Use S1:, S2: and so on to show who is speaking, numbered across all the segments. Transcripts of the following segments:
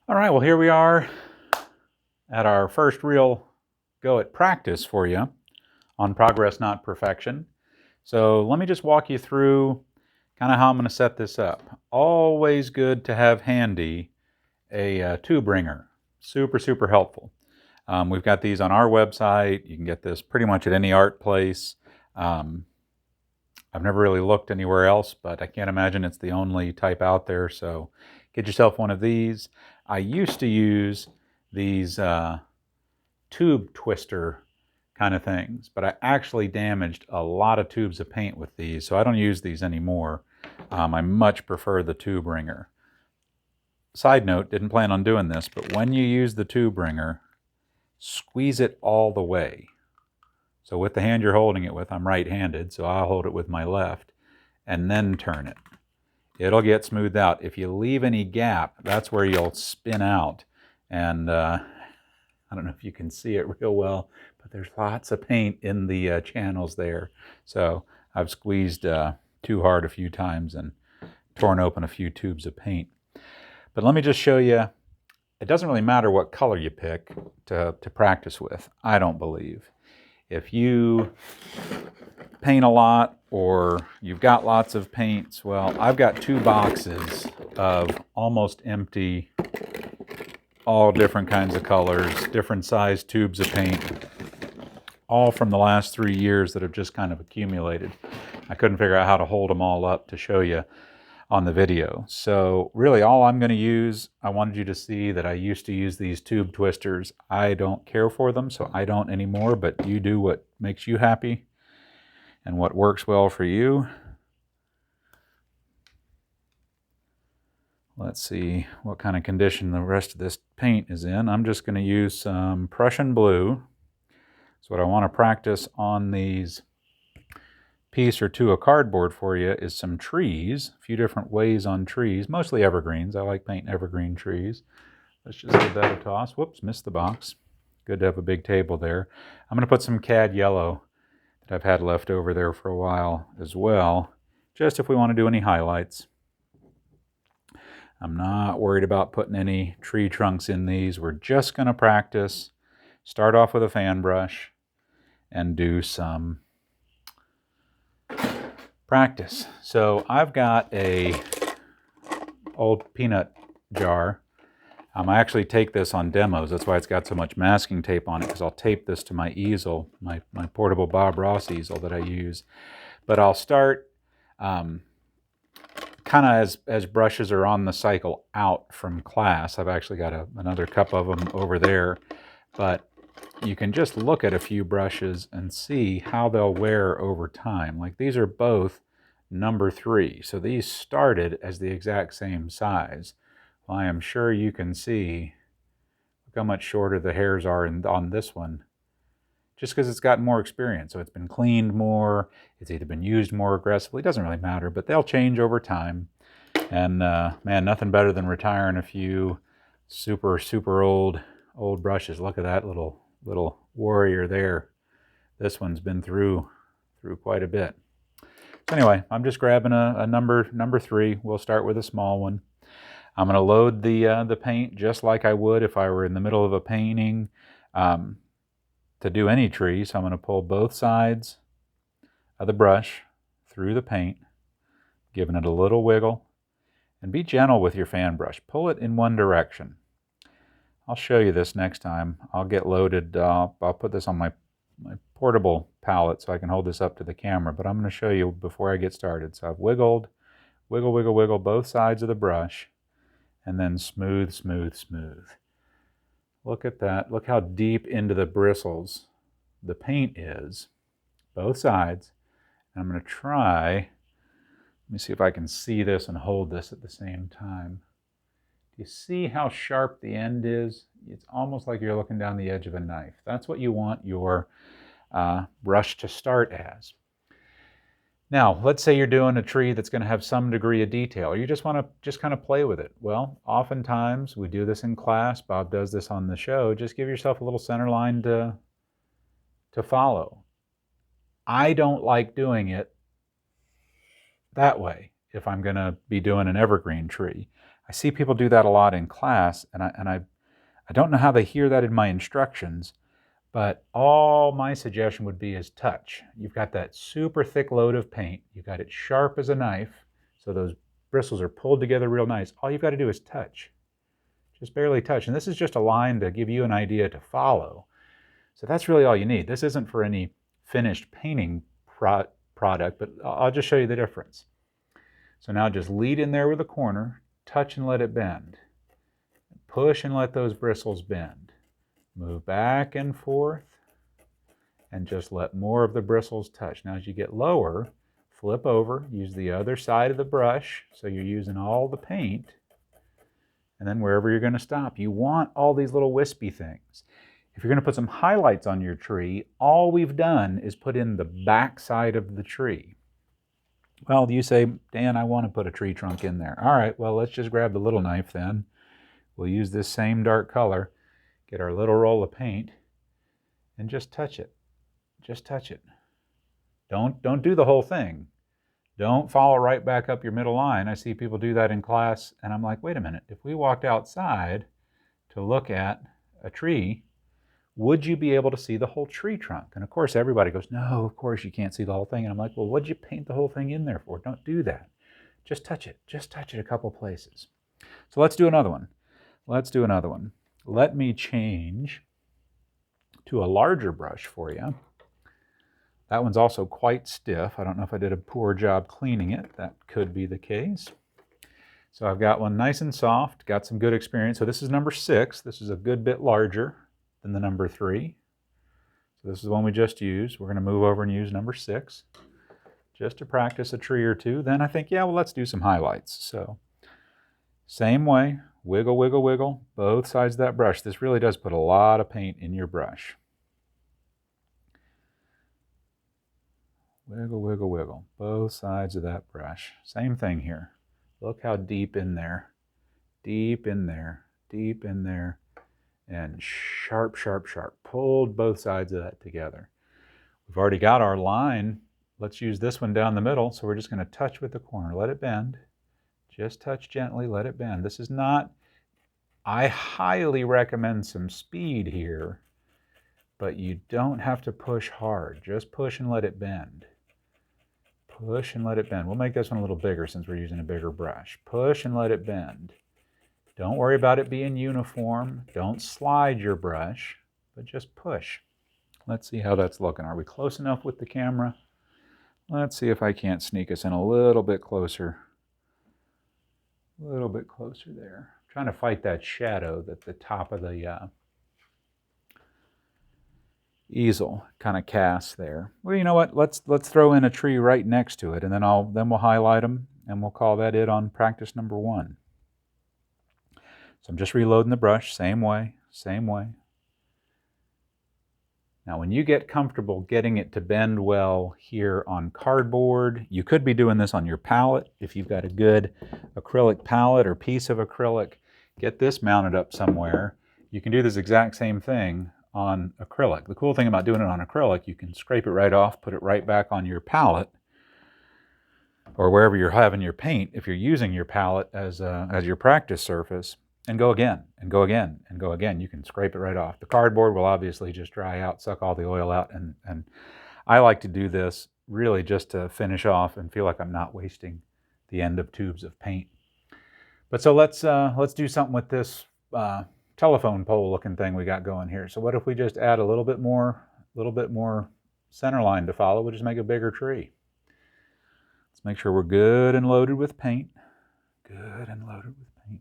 S1: All right, well, here we are at our first real go at practice for you on progress, not perfection. So let me just walk you through kind of how I'm going to set this up. Always good to have handy a tube ringer. Super, super helpful. We've got these on our website. You can get this pretty much at any art place. I've never really looked anywhere else, but I can't imagine it's the only type out there. So get yourself one of these. I used to use these tube twister kind of things, but I actually damaged a lot of tubes of paint with these, so I don't use these anymore. I much prefer the tube ringer. Side note, didn't plan on doing this, but when you use the tube ringer, squeeze it all the way. So with the hand you're holding it with, I'm right-handed, so I'll hold it with my left, and then turn it. It'll get smoothed out. If you leave any gap, that's where you'll spin out. And I don't know if you can see it real well, but there's lots of paint in the channels there. So I've squeezed too hard a few times and torn open a few tubes of paint. But let me just show you, it doesn't really matter what color you pick to practice with, I don't believe. If you paint a lot or you've got lots of paints, well, I've got 2 boxes of almost empty, all different kinds of colors, different size tubes of paint, all from the last 3 years that have just kind of accumulated. I couldn't figure out how to hold them all up to show you on the video. So really all I'm going to use, I wanted you to see that I used to use these tube twisters. I don't care for them, so I don't anymore, but you do what makes you happy and what works well for you. Let's see what kind of condition the rest of this paint is in. I'm just going to use some Prussian blue. So what I want to practice on these piece or two of cardboard for you is some trees, a few different ways on trees, mostly evergreens. I like painting evergreen trees. Let's just give that a toss. Whoops, missed the box. Good to have a big table there. I'm going to put some cad yellow that I've had left over there for a while as well, just if we want to do any highlights. I'm not worried about putting any tree trunks in these. We're just going to practice. Start off with a fan brush and do some practice. So I've got a old peanut jar. I actually take this on demos. That's why it's got so much masking tape on it, because I'll tape this to my easel, my portable Bob Ross easel that I use. But I'll start kind of as brushes are on the cycle out from class. I've actually got another cup of them over there, but you can just look at a few brushes and see how they'll wear over time. Like these are both number 3, so these started as the exact same size. Well, I am sure you can see, look how much shorter the hairs are on this one, just because it's gotten more experience. So it's been cleaned more, it's either been used more aggressively, it doesn't really matter, but they'll change over time. And man, nothing better than retiring a few super, super old brushes. Look at that little warrior there. This one's been through quite a bit. So anyway, I'm just grabbing a number 3. We'll start with a small one. I'm going to load the paint just like I would if I were in the middle of a painting to do any tree. So I'm going to pull both sides of the brush through the paint, giving it a little wiggle, and be gentle with your fan brush. Pull it in one direction. I'll show you this next time. I'll get loaded. I'll put this on my portable palette so I can hold this up to the camera, but I'm going to show you before I get started. So I've wiggled, wiggle both sides of the brush, and then smooth, smooth, smooth. Look at that. Look how deep into the bristles the paint is, both sides. And I'm going to try, let me see if I can see this and hold this at the same time. Do you see how sharp the end is? It's almost like you're looking down the edge of a knife. That's what you want your brush to start as. Now, let's say you're doing a tree that's going to have some degree of detail, or you just want to kind of play with it. Well, oftentimes we do this in class. Bob does this on the show. Just give yourself a little center line to follow. I don't like doing it that way if I'm going to be doing an evergreen tree. I see people do that a lot in class, and I don't know how they hear that in my instructions, but all my suggestion would be is touch. You've got that super thick load of paint. You've got it sharp as a knife, so those bristles are pulled together real nice. All you've got to do is touch. Just barely touch. And this is just a line to give you an idea to follow. So that's really all you need. This isn't for any finished painting product, but I'll just show you the difference. So now just lead in there with a corner, touch and let it bend. Push and let those bristles bend. Move back and forth and just let more of the bristles touch. Now as you get lower, flip over, use the other side of the brush so you're using all the paint, and then wherever you're going to stop, you want all these little wispy things. If you're going to put some highlights on your tree, all we've done is put in the back side of the tree. Well, you say, Dan, I want to put a tree trunk in there. All right, well, let's just grab the little knife then. We'll use this same dark color, get our little roll of paint, and just touch it. Just touch it. Don't do the whole thing. Don't follow right back up your middle line. I see people do that in class, and I'm like, wait a minute. If we walked outside to look at a tree, would you be able to see the whole tree trunk? And of course, everybody goes, no, of course you can't see the whole thing. And I'm like, well, what'd you paint the whole thing in there for? Don't do that. Just touch it. Just touch it a couple places. So let's do another one. Let's do another one. Let me change to a larger brush for you. That one's also quite stiff. I don't know if I did a poor job cleaning it. That could be the case. So I've got one nice and soft, got some good experience. So this is number 6. This is a good bit larger than the number 3. So this is the one we just used. We're going to move over and use number 6 just to practice a tree or two. Then I think, yeah, well, let's do some highlights. So same way, wiggle, wiggle, wiggle, both sides of that brush. This really does put a lot of paint in your brush. Wiggle, wiggle, wiggle, both sides of that brush. Same thing here. Look how deep in there, deep in there, deep in there, and sharp, sharp, sharp. Pulled both sides of that together. We've already got our line. Let's use this one down the middle. So we're just going to touch with the corner. Let it bend. Just touch gently, let it bend. This is not, I highly recommend some speed here, but you don't have to push hard. Just push and let it bend. Push and let it bend. We'll make this one a little bigger since we're using a bigger brush. Push and let it bend. Don't worry about it being uniform. Don't slide your brush, but just push. Let's see how that's looking. Are we close enough with the camera? Let's see if I can't sneak us in a little bit closer. A little bit closer there. I'm trying to fight that shadow that the top of the easel kind of casts there. Well, you know what? Let's throw in a tree right next to it, and then we'll highlight them, and we'll call that it on practice number 1. So I'm just reloading the brush, same way, same way. Now, when you get comfortable getting it to bend well here on cardboard, you could be doing this on your palette. If you've got a good acrylic palette or piece of acrylic, get this mounted up somewhere. You can do this exact same thing on acrylic. The cool thing about doing it on acrylic, you can scrape it right off, put it right back on your palette, or wherever you're having your paint, if you're using your palette as your practice surface, and go again, and go again, and go again. You can scrape it right off. The cardboard will obviously just dry out, suck all the oil out, and I like to do this really just to finish off and feel like I'm not wasting the end of tubes of paint. But so let's do something with this telephone pole looking thing we got going here. So what if we just add a little bit more center line to follow? We'll just make a bigger tree. Let's make sure we're good and loaded with paint. Good and loaded with paint.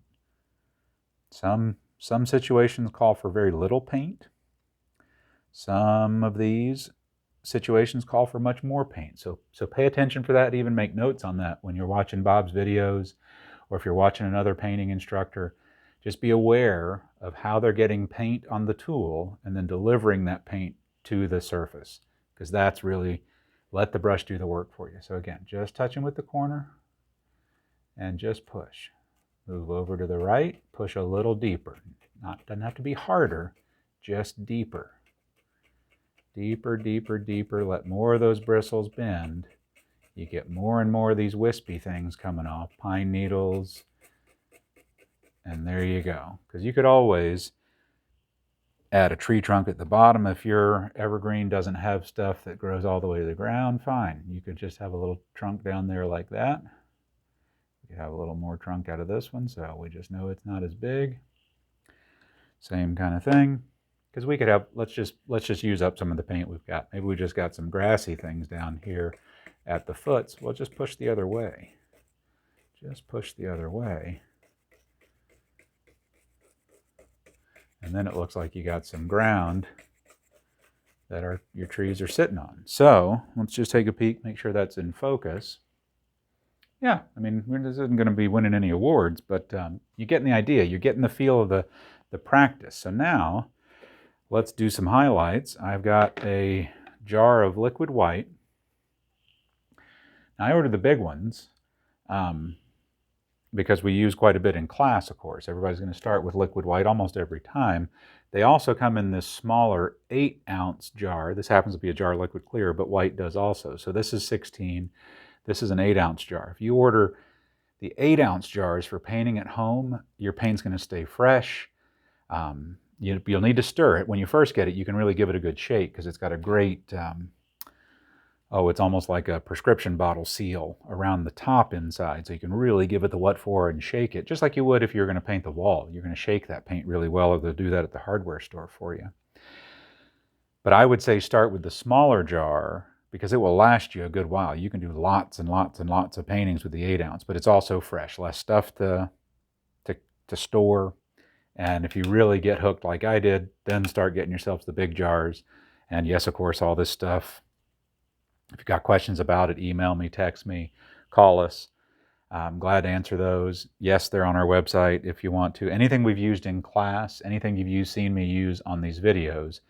S1: Some situations call for very little paint. Some of these situations call for much more paint. So pay attention for that. Even make notes on that when you're watching Bob's videos, or if you're watching another painting instructor. Just be aware of how they're getting paint on the tool and then delivering that paint to the surface, because that's really, let the brush do the work for you. So again, just touching with the corner and just push. Move over to the right, push a little deeper. Doesn't have to be harder, just deeper. Deeper, deeper, deeper. Let more of those bristles bend. You get more and more of these wispy things coming off. Pine needles, And there you go. Because you could always add a tree trunk at the bottom. If your evergreen doesn't have stuff that grows all the way to the ground, fine. You could just have a little trunk down there like that. You have a little more trunk out of this one, so we just know it's not as big. Same kind of thing. Because we could have, let's just use up some of the paint we've got. Maybe we just got some grassy things down here at the foots. We'll just push the other way. Just push the other way. And then it looks like you got some ground that your trees are sitting on. So let's just take a peek, make sure that's in focus. Yeah, I mean, this isn't going to be winning any awards, but you're getting the idea. You're getting the feel of the practice. So now let's do some highlights. I've got a jar of liquid white. Now, I ordered the big ones because we use quite a bit in class, of course. Everybody's going to start with liquid white almost every time. They also come in this smaller 8-ounce jar. This happens to be a jar of liquid clear, but white does also. So this is 16. This is an 8-ounce jar. If you order the 8-ounce jars for painting at home, your paint's going to stay fresh. You'll need to stir it. When you first get it, you can really give it a good shake because it's got a great, it's almost like a prescription bottle seal around the top inside. So you can really give it the what for and shake it, just like you would if you're going to paint the wall. You're going to shake that paint really well, or they'll do that at the hardware store for you. But I would say start with the smaller jar because it will last you a good while. You can do lots and lots and lots of paintings with the 8-ounce, but it's also fresh, less stuff to store. And if you really get hooked like I did, then start getting yourself the big jars. And yes, of course, all this stuff. If you've got questions about it, email me, text me, call us. I'm glad to answer those. Yes, they're on our website if you want to. Anything we've used in class, anything you've seen me use on these videos,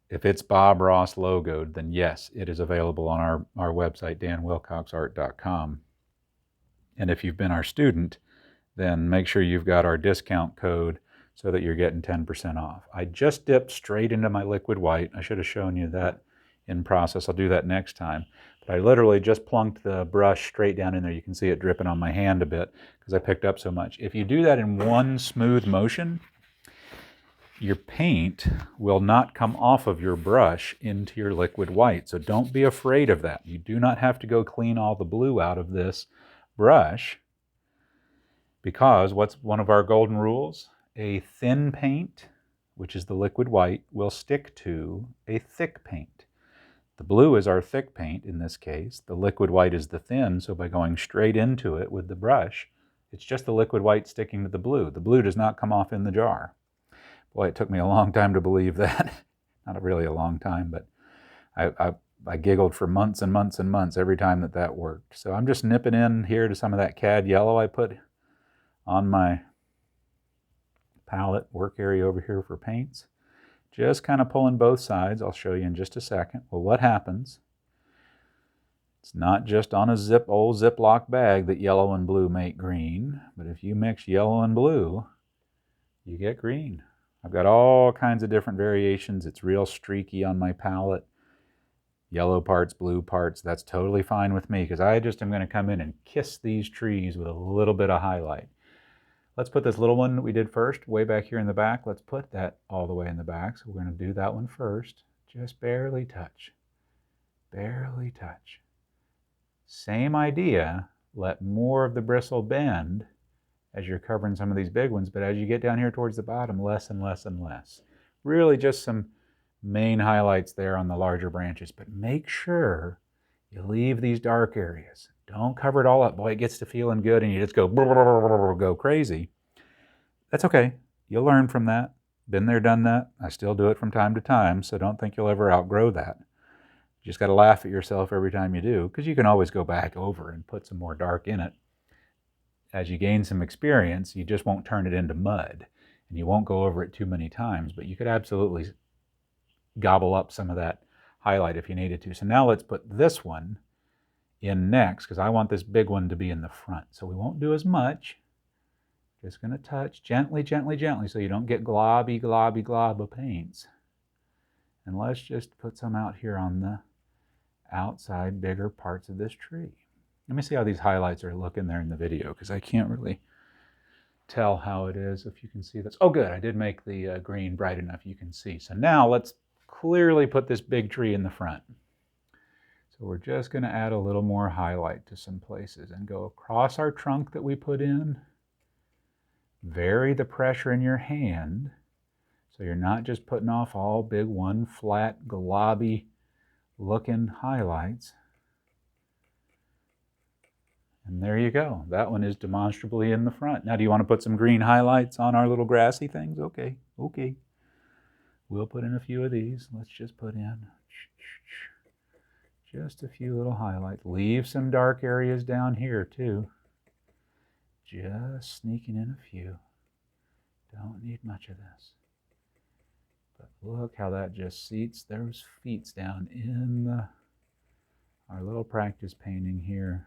S1: if it's Bob Ross logoed, then yes, it is available on our website, danwillcoxart.com. And if you've been our student, then make sure you've got our discount code so that you're getting 10% off. I just dipped straight into my liquid white. I should have shown you that in process. I'll do that next time. But I literally just plunked the brush straight down in there. You can see it dripping on my hand a bit because I picked up so much. If you do that in one smooth motion, your paint will not come off of your brush into your liquid white. So don't be afraid of that. You do not have to go clean all the blue out of this brush because what's one of our golden rules? A thin paint, which is the liquid white, will stick to a thick paint. The blue is our thick paint in this case. The liquid white is the thin, so by going straight into it with the brush, it's just the liquid white sticking to the blue. The blue does not come off in the jar. Boy, it took me a long time to believe that. Not really a long time, but I giggled for months and months and months every time that worked. So I'm just nipping in here to some of that cad yellow I put on my palette work area over here for paints. Just kind of pulling both sides. I'll show you in just a second. Well, what happens? It's not just on a old Ziploc bag that yellow and blue make green, but if you mix yellow and blue, you get green. I've got all kinds of different variations. It's real streaky on my palette. Yellow parts, blue parts, that's totally fine with me because I just am going to come in and kiss these trees with a little bit of highlight. Let's put this little one that we did first way back here in the back. Let's put that all the way in the back. So we're going to do that one first. Just barely touch. Barely touch. Same idea. Let more of the bristle bend as you're covering some of these big ones. But as you get down here towards the bottom, less and less and less. Really just some main highlights there on the larger branches. But make sure you leave these dark areas. Don't cover it all up. Boy, it gets to feeling good and you just go crazy. That's okay. You'll learn from that. Been there, done that. I still do it from time to time, so don't think you'll ever outgrow that. You just got to laugh at yourself every time you do, because you can always go back over and put some more dark in it. As you gain some experience, you just won't turn it into mud, and you won't go over it too many times, but you could absolutely gobble up some of that highlight if you needed to. So now let's put this one in next, because I want this big one to be in the front. So we won't do as much. Just going to touch gently, gently, gently, so you don't get globby, globby, glob of paints. And let's just put some out here on the outside, bigger parts of this tree. Let me see how these highlights are looking there in the video, because I can't really tell how it is, if you can see this. Oh, good. I did make the green bright enough you can see. So now let's clearly put this big tree in the front. So we're just going to add a little more highlight to some places and go across our trunk that we put in. Vary the pressure in your hand so you're not just putting off all big one flat globby looking highlights. And there you go. That one is demonstrably in the front. Now, do you want to put some green highlights on our little grassy things? Okay, okay. We'll put in a few of these. Let's just put in just a few little highlights. Leave some dark areas down here too. Just sneaking in a few. Don't need much of this. But look how that just seats those feet down in our little practice painting here.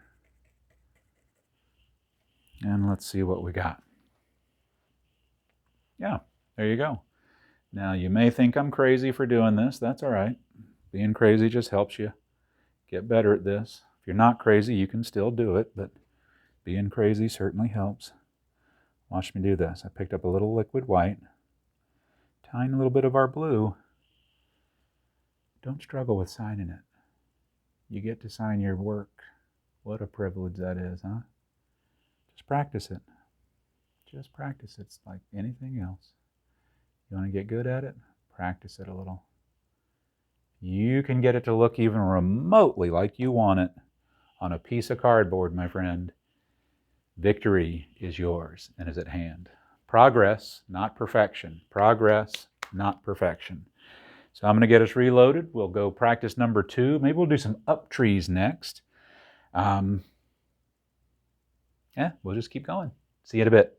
S1: And let's see what we got. Yeah, there you go. Now, you may think I'm crazy for doing this. That's all right. Being crazy just helps you get better at this. If you're not crazy, you can still do it, but being crazy certainly helps. Watch me do this. I picked up a little liquid white, tiny little bit of our blue. Don't struggle with signing it. You get to sign your work. What a privilege that is, huh? Just practice it. Just practice it. It's like anything else. You want to get good at it? Practice it a little. You can get it to look even remotely like you want it on a piece of cardboard, my friend. Victory is yours and is at hand. Progress, not perfection. Progress, not perfection. So I'm going to get us reloaded. We'll go practice number 2. Maybe we'll do some up trees next. Yeah, we'll just keep going. See you in a bit.